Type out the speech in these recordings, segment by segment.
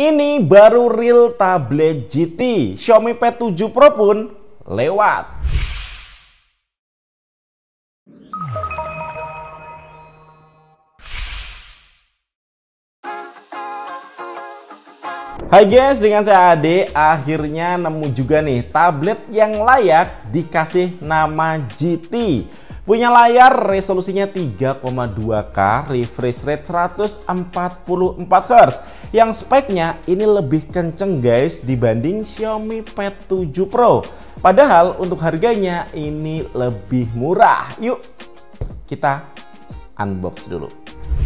Ini baru real tablet GT, Xiaomi Pad 7 Pro pun lewat. Hai guys, dengan saya Ade, akhirnya nemu juga nih tablet yang layak dikasih nama GT. Punya layar resolusinya 3,2K, refresh rate 144Hz. Yang speknya ini lebih kenceng guys dibanding Xiaomi Pad 7 Pro. Padahal untuk harganya ini lebih murah. Yuk kita unbox dulu.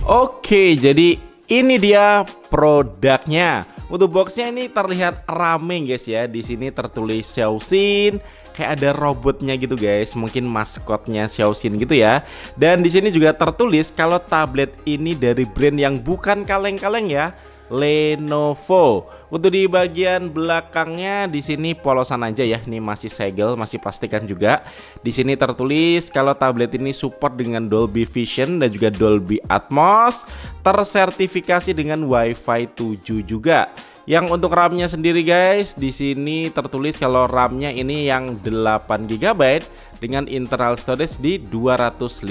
Oke, jadi ini dia produknya. Untuk boxnya ini terlihat rame guys ya. Di sini tertulis Xiaoxin, kayak ada robotnya gitu guys, mungkin maskotnya Xiaoxin gitu ya. Dan di sini juga tertulis kalau tablet ini dari brand yang bukan kaleng-kaleng ya, Lenovo. Untuk di bagian belakangnya di sini polosan aja ya, ini masih segel, masih plastikan juga. Di sini tertulis kalau tablet ini support dengan Dolby Vision dan juga Dolby Atmos, tersertifikasi dengan Wi-Fi 7 juga. Yang untuk RAM-nya sendiri guys, di sini tertulis kalau RAM-nya ini yang 8 GB dengan internal storage di 256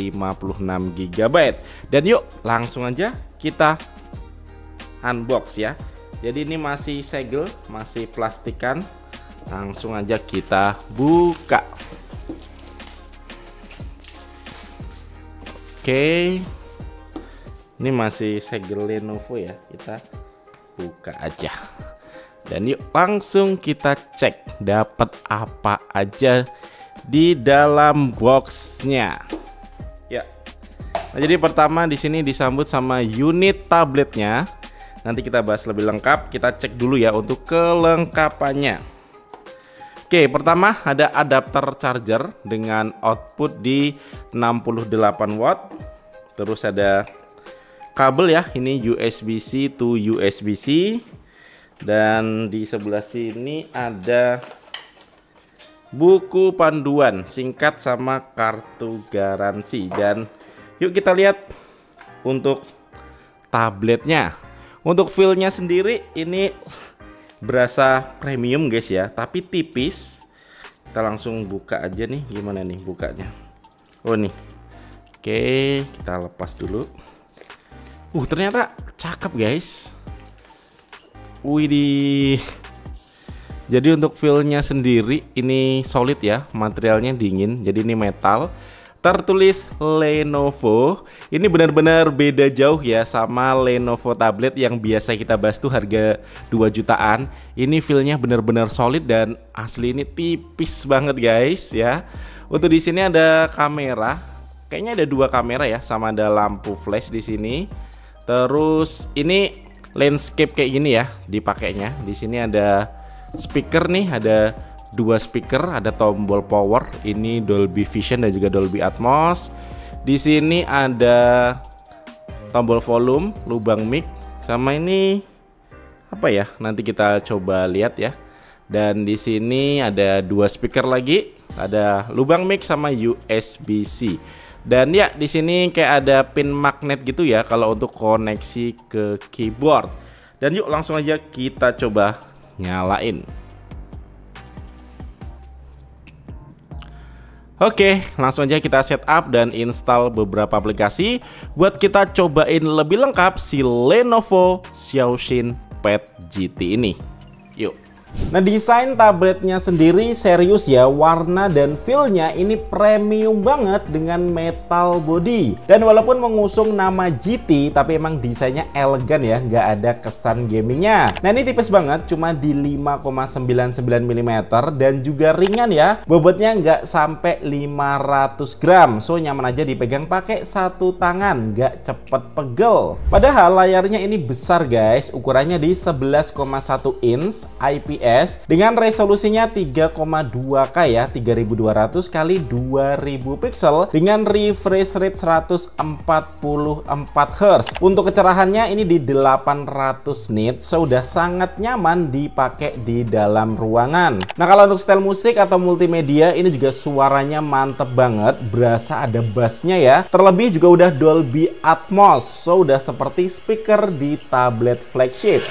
GB. Dan yuk langsung aja kita unbox ya. Jadi ini masih segel, masih plastikan. Langsung aja kita buka. Oke. Ini masih segel Lenovo ya. Kita buka aja. Dan yuk langsung kita cek dapat apa aja di dalam boxnya. Ya. Nah, jadi pertama di sini disambut sama unit tabletnya. Nanti kita bahas lebih lengkap. Kita cek dulu ya untuk kelengkapannya. Oke, pertama ada adapter charger dengan output di 68 watt. Terus ada kabel ya, ini USB-C to USB-C. Dan di sebelah sini ada buku panduan singkat sama kartu garansi. Dan yuk kita lihat untuk tabletnya. Untuk feel-nya sendiri ini berasa premium guys ya, tapi tipis. Kita langsung buka aja nih, gimana nih bukanya. Oh nih. Oke, kita lepas dulu. Ternyata cakep guys. Widih. Jadi untuk feel-nya sendiri ini solid ya, materialnya dingin. Jadi ini metal. Tertulis Lenovo. Ini benar-benar beda jauh ya sama Lenovo tablet yang biasa kita bahas tuh harga 2 jutaan. Ini feel-nya benar-benar solid dan asli ini tipis banget guys ya. Untuk di sini ada kamera. Kayaknya ada 2 kamera ya, sama ada lampu flash di sini. Terus ini landscape kayak gini ya dipakainya. Di sini ada speaker nih, ada 2 speaker, ada tombol power, ini Dolby Vision dan juga Dolby Atmos. Di sini ada tombol volume, lubang mic, sama ini apa ya? Nanti kita coba lihat ya. Dan di sini ada 2 speaker lagi, ada lubang mic sama USB-C. Dan ya di sini kayak ada pin magnet gitu ya kalau untuk koneksi ke keyboard. Dan yuk langsung aja kita coba nyalain. Oke, langsung aja kita setup dan install beberapa aplikasi buat kita cobain lebih lengkap si Lenovo Xiaoxin Pad GT ini. Yuk. Nah, desain tabletnya sendiri serius ya, warna dan feel-nya ini premium banget dengan metal body. Dan walaupun mengusung nama GT, tapi emang desainnya elegan ya, nggak ada kesan gamingnya. Nah, ini tipis banget, cuma di 5,99 mm dan juga ringan ya. Bobotnya nggak sampai 500 gram, so nyaman aja dipegang pakai satu tangan, nggak cepet pegel. Padahal layarnya ini besar guys, ukurannya di 11,1 inch IPS dengan resolusinya 3,2K ya, 3200 kali 2000 pixel dengan refresh rate 144Hz. Untuk kecerahannya ini di 800 nits, so udah sangat nyaman dipakai di dalam ruangan. Nah, kalau untuk style musik atau multimedia ini juga suaranya mantep banget, berasa ada bassnya ya. Terlebih juga udah Dolby Atmos, so udah seperti speaker di tablet flagship.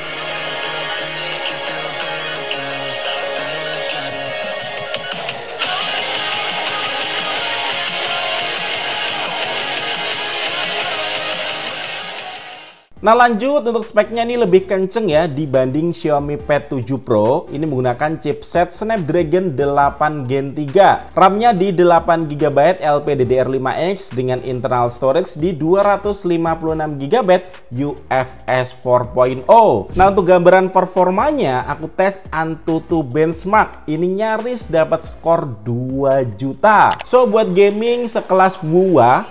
Nah lanjut, untuk speknya ini lebih kenceng ya dibanding Xiaomi Pad 7 Pro. Ini menggunakan chipset Snapdragon 8 Gen 3. RAM-nya di 8GB LPDDR5X dengan internal storage di 256GB UFS 4.0. Nah untuk gambaran performanya, aku tes Antutu benchmark. Ini nyaris dapat skor 2 juta. So buat gaming sekelas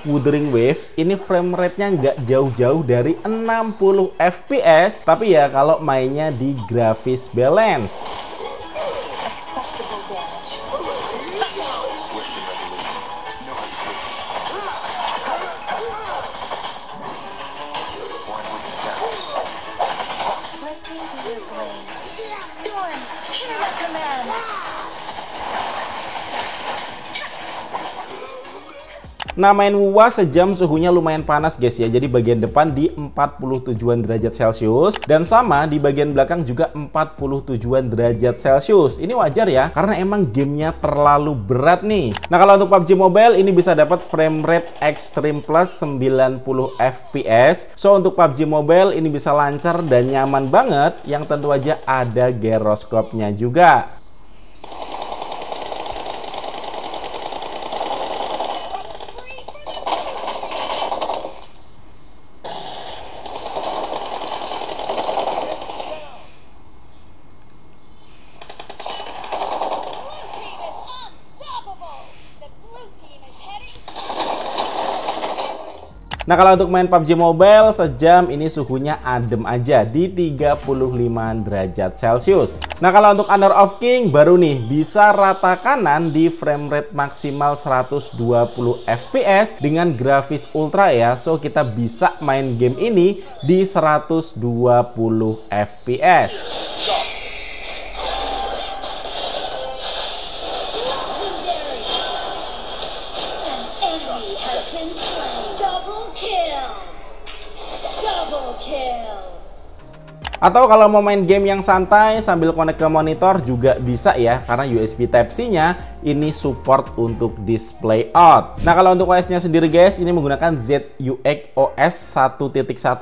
Wuthering Wave, ini frame rate-nya nggak jauh-jauh dari 60 fps, tapi ya kalau mainnya di grafis balance. Nah main WUWA sejam suhunya lumayan panas guys ya, jadi bagian depan di 47-an derajat Celcius dan sama di bagian belakang juga 47-an derajat Celcius. Ini wajar ya, karena emang gamenya terlalu berat nih. Nah kalau untuk PUBG Mobile ini bisa dapat frame rate Extreme Plus 90 fps. So untuk PUBG Mobile ini bisa lancar dan nyaman banget, yang tentu aja ada gyroskopnya juga. Nah kalau untuk main PUBG Mobile sejam ini suhunya adem aja di 35 derajat Celcius. Nah kalau untuk Honor of King baru nih bisa rata kanan di frame rate maksimal 120 fps dengan grafis ultra ya. So kita bisa main game ini di 120 fps. Atau kalau mau main game yang santai sambil connect ke monitor juga bisa ya, karena USB Type-C-nya ini support untuk display out. Nah kalau untuk OS-nya sendiri guys, ini menggunakan ZUX OS 1.1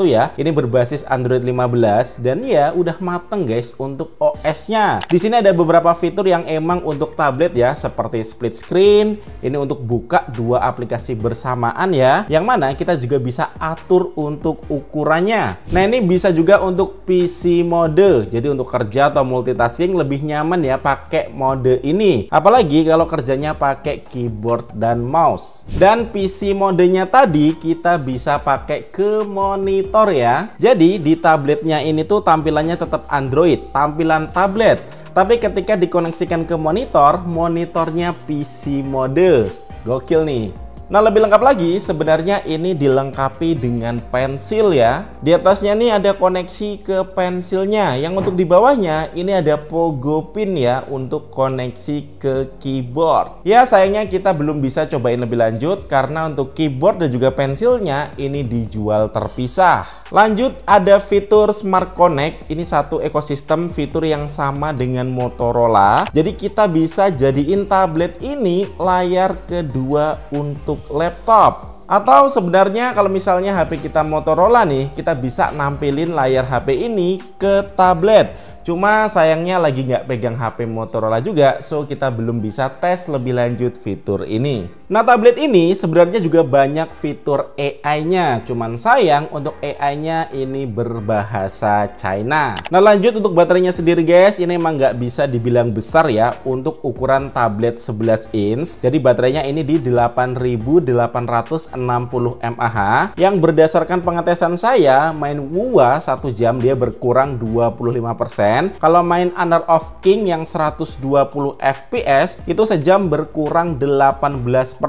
ya. Ini berbasis Android 15 dan ya udah mateng guys untuk OS-nya. Di sini ada beberapa fitur yang emang untuk tablet ya, seperti split screen. Ini untuk buka dua aplikasi bersamaan ya, yang mana kita juga bisa atur untuk ukurannya. Nah ini bisa juga untuk PC mode, jadi untuk kerja atau multitasking lebih nyaman ya pakai mode ini, apalagi kalau kerjanya pakai keyboard dan mouse. Dan PC modenya tadi kita bisa pakai ke monitor ya, jadi di tabletnya ini tuh tampilannya tetap Android, tampilan tablet, tapi ketika dikoneksikan ke monitor, monitornya PC mode. Gokil nih. Nah lebih lengkap lagi sebenarnya ini dilengkapi dengan pensil ya. Di atasnya nih ada koneksi ke pensilnya. Yang untuk di bawahnya ini ada pogo pin ya untuk koneksi ke keyboard. Ya sayangnya kita belum bisa cobain lebih lanjut karena untuk keyboard dan juga pensilnya ini dijual terpisah. Lanjut ada fitur Smart Connect. Ini satu ekosistem fitur yang sama dengan Motorola. Jadi kita bisa jadiin tablet ini layar kedua untuk laptop. Atau sebenarnya kalau misalnya HP kita Motorola nih, kita bisa nampilin layar HP ini ke tablet. Cuma sayangnya lagi nggak pegang HP Motorola juga, so kita belum bisa tes lebih lanjut fitur ini. Nah tablet ini sebenarnya juga banyak fitur AI-nya, cuman sayang untuk AI-nya ini berbahasa China. Nah lanjut untuk baterainya sendiri guys, ini emang nggak bisa dibilang besar ya untuk ukuran tablet 11 inch. Jadi baterainya ini di 8860 mAh, yang berdasarkan pengetesan saya main WUWA 1 jam dia berkurang 25%. Kalau main Honor of King yang 120 fps itu sejam berkurang 18%.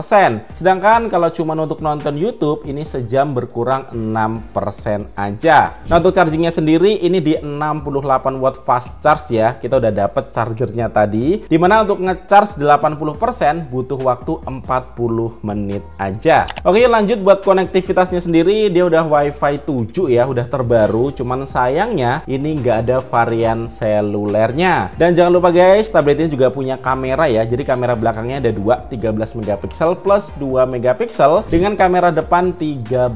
Sedangkan kalau cuma untuk nonton YouTube ini sejam berkurang 6% aja. Nah untuk chargingnya sendiri ini di 68 watt fast charge ya. Kita udah dapet chargernya tadi, dimana untuk ngecharge 80% butuh waktu 40 menit aja. Oke lanjut buat konektivitasnya sendiri, dia udah WiFi 7 ya, udah terbaru. Cuman sayangnya ini nggak ada varian selulernya. Dan jangan lupa guys, tablet ini juga punya kamera ya. Jadi kamera belakangnya ada 13 MP megapiksel plus 2 megapiksel dengan kamera depan 13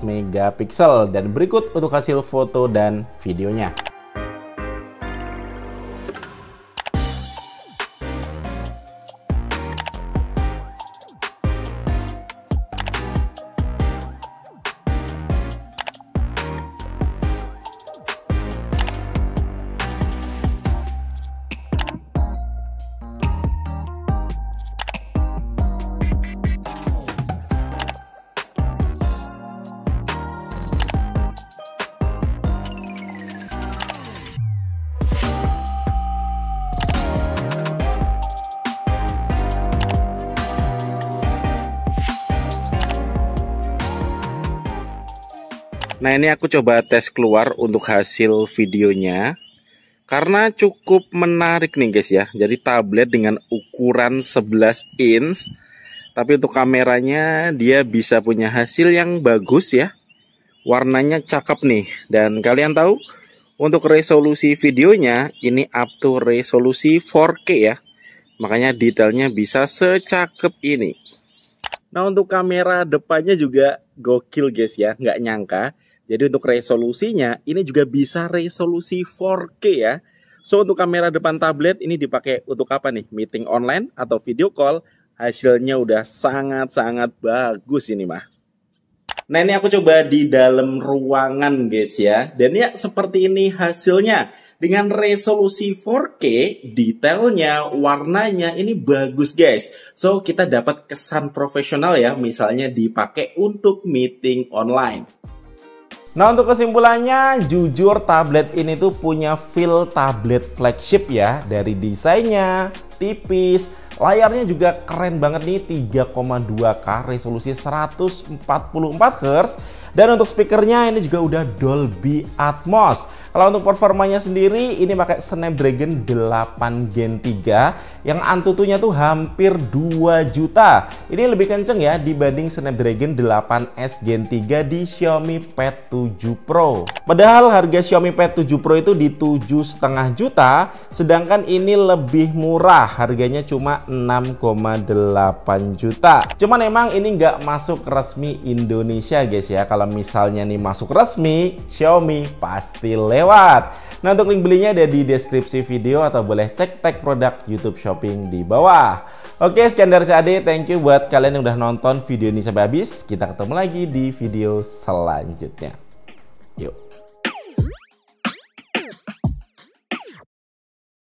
megapiksel. Dan berikut untuk hasil foto dan videonya. Nah, ini aku coba tes keluar untuk hasil videonya. Karena cukup menarik nih guys ya. Jadi tablet dengan ukuran 11 inch. Tapi untuk kameranya dia bisa punya hasil yang bagus ya. Warnanya cakep nih. Dan kalian tahu untuk resolusi videonya ini up to resolusi 4K ya. Makanya detailnya bisa secakep ini. Nah, untuk kamera depannya juga gokil guys ya. Nggak nyangka. Jadi untuk resolusinya ini juga bisa resolusi 4K ya. So untuk kamera depan tablet ini dipakai untuk apa nih? Meeting online atau video call. Hasilnya udah sangat-sangat bagus ini mah. Nah, ini aku coba di dalam ruangan guys ya. Dan ya seperti ini hasilnya. Dengan resolusi 4K, detailnya, warnanya ini bagus guys. So kita dapat kesan profesional ya. Misalnya dipakai untuk meeting online. Nah, untuk kesimpulannya, jujur tablet ini tuh punya feel tablet flagship ya. Dari desainnya, tipis, layarnya juga keren banget nih, 3,2K, resolusi 144Hz. Dan untuk speakernya ini juga udah Dolby Atmos. Kalau untuk performanya sendiri, ini pakai Snapdragon 8 Gen 3 yang Antutunya tuh hampir 2 juta. Ini lebih kenceng ya dibanding Snapdragon 8S Gen 3 di Xiaomi Pad 7 Pro. Padahal harga Xiaomi Pad 7 Pro itu di 7,5 juta, sedangkan ini lebih murah, harganya cuma 6,8 juta. Cuman emang ini nggak masuk resmi Indonesia guys ya. Kalau misalnya nih masuk resmi, Xiaomi pasti lewat. Nah, untuk link belinya ada di deskripsi video atau boleh cek tag produk YouTube Shopping di bawah. Oke, sekian dari CAD. Thank you buat kalian yang udah nonton video ini sampai habis. Kita ketemu lagi di video selanjutnya. Yuk.